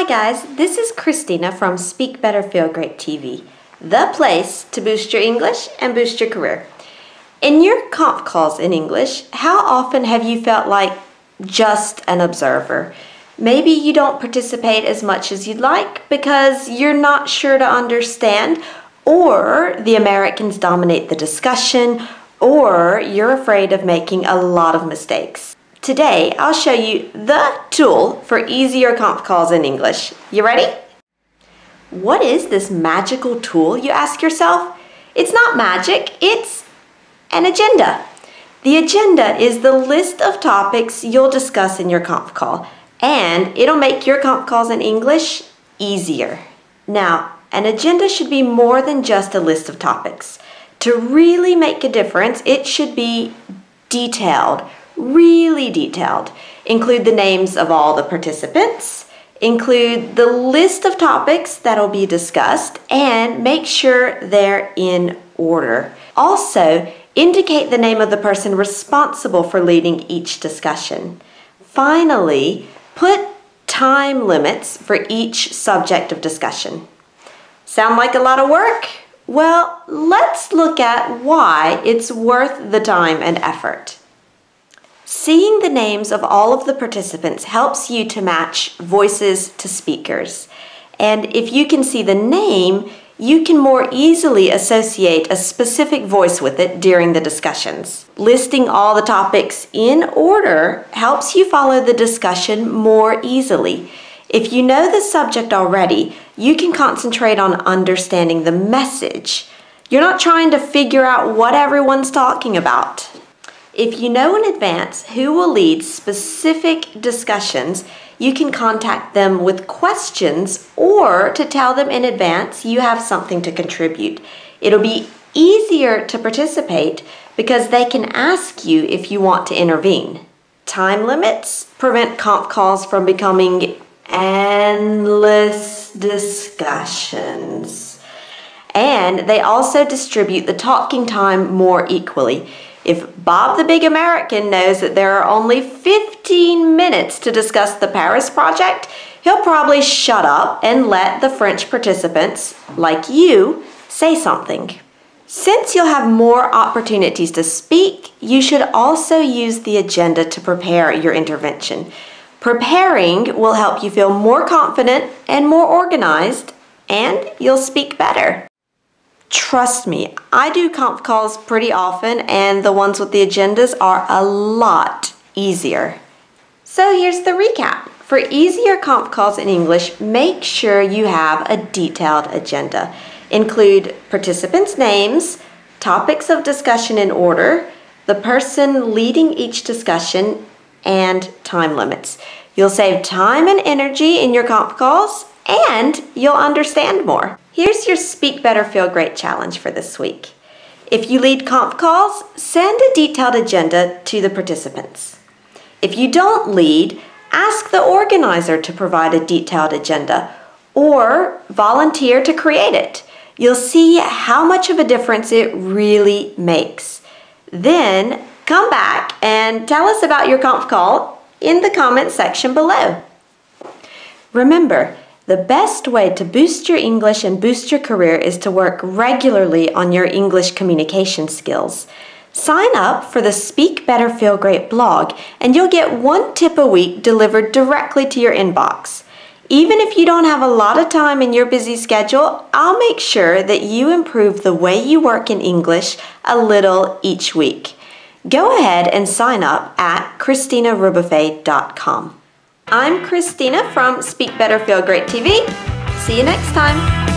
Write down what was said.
Hi guys, this is Christina from Speak Better Feel Great TV, the place to boost your English and boost your career. In your conf calls in English, how often have you felt like just an observer? Maybe you don't participate as much as you'd like because you're not sure to understand, or the Americans dominate the discussion, or you're afraid of making a lot of mistakes. Today, I'll show you the tool for easier conf calls in English. You ready? What is this magical tool, you ask yourself? It's not magic, it's an agenda. The agenda is the list of topics you'll discuss in your conf call, and it'll make your conf calls in English easier. Now, an agenda should be more than just a list of topics. To really make a difference, it should be detailed. Really detailed. Include the names of all the participants, include the list of topics that'll be discussed, and make sure they're in order. Also, indicate the name of the person responsible for leading each discussion. Finally, put time limits for each subject of discussion. Sound like a lot of work? Well, let's look at why it's worth the time and effort. Seeing the names of all of the participants helps you to match voices to speakers. And if you can see the name, you can more easily associate a specific voice with it during the discussions. Listing all the topics in order helps you follow the discussion more easily. If you know the subject already, you can concentrate on understanding the message. You're not trying to figure out what everyone's talking about. If you know in advance who will lead specific discussions, you can contact them with questions or to tell them in advance you have something to contribute. It'll be easier to participate because they can ask you if you want to intervene. Time limits prevent conf calls from becoming endless discussions. And they also distribute the talking time more equally. If Bob the Big American knows that there are only 15 minutes to discuss the Paris project, he'll probably shut up and let the French participants, like you, say something. Since you'll have more opportunities to speak, you should also use the agenda to prepare your intervention. Preparing will help you feel more confident and more organized, and you'll speak better. Trust me, I do conf calls pretty often, and the ones with the agendas are a lot easier. So here's the recap. For easier conf calls in English, make sure you have a detailed agenda. Include participants' names, topics of discussion in order, the person leading each discussion, and time limits. You'll save time and energy in your conf calls, and you'll understand more. Here's your Speak Better Feel Great challenge for this week. If you lead conf calls, send a detailed agenda to the participants. If you don't lead, ask the organizer to provide a detailed agenda or volunteer to create it. You'll see how much of a difference it really makes. Then come back and tell us about your conf call in the comment section below. Remember, the best way to boost your English and boost your career is to work regularly on your English communication skills. Sign up for the Speak Better Feel Great blog, and you'll get 1 tip a week delivered directly to your inbox. Even if you don't have a lot of time in your busy schedule, I'll make sure that you improve the way you work in English a little each week. Go ahead and sign up at ChristinaRubuffet.com. I'm Christina from Speak Better Feel Great TV. See you next time.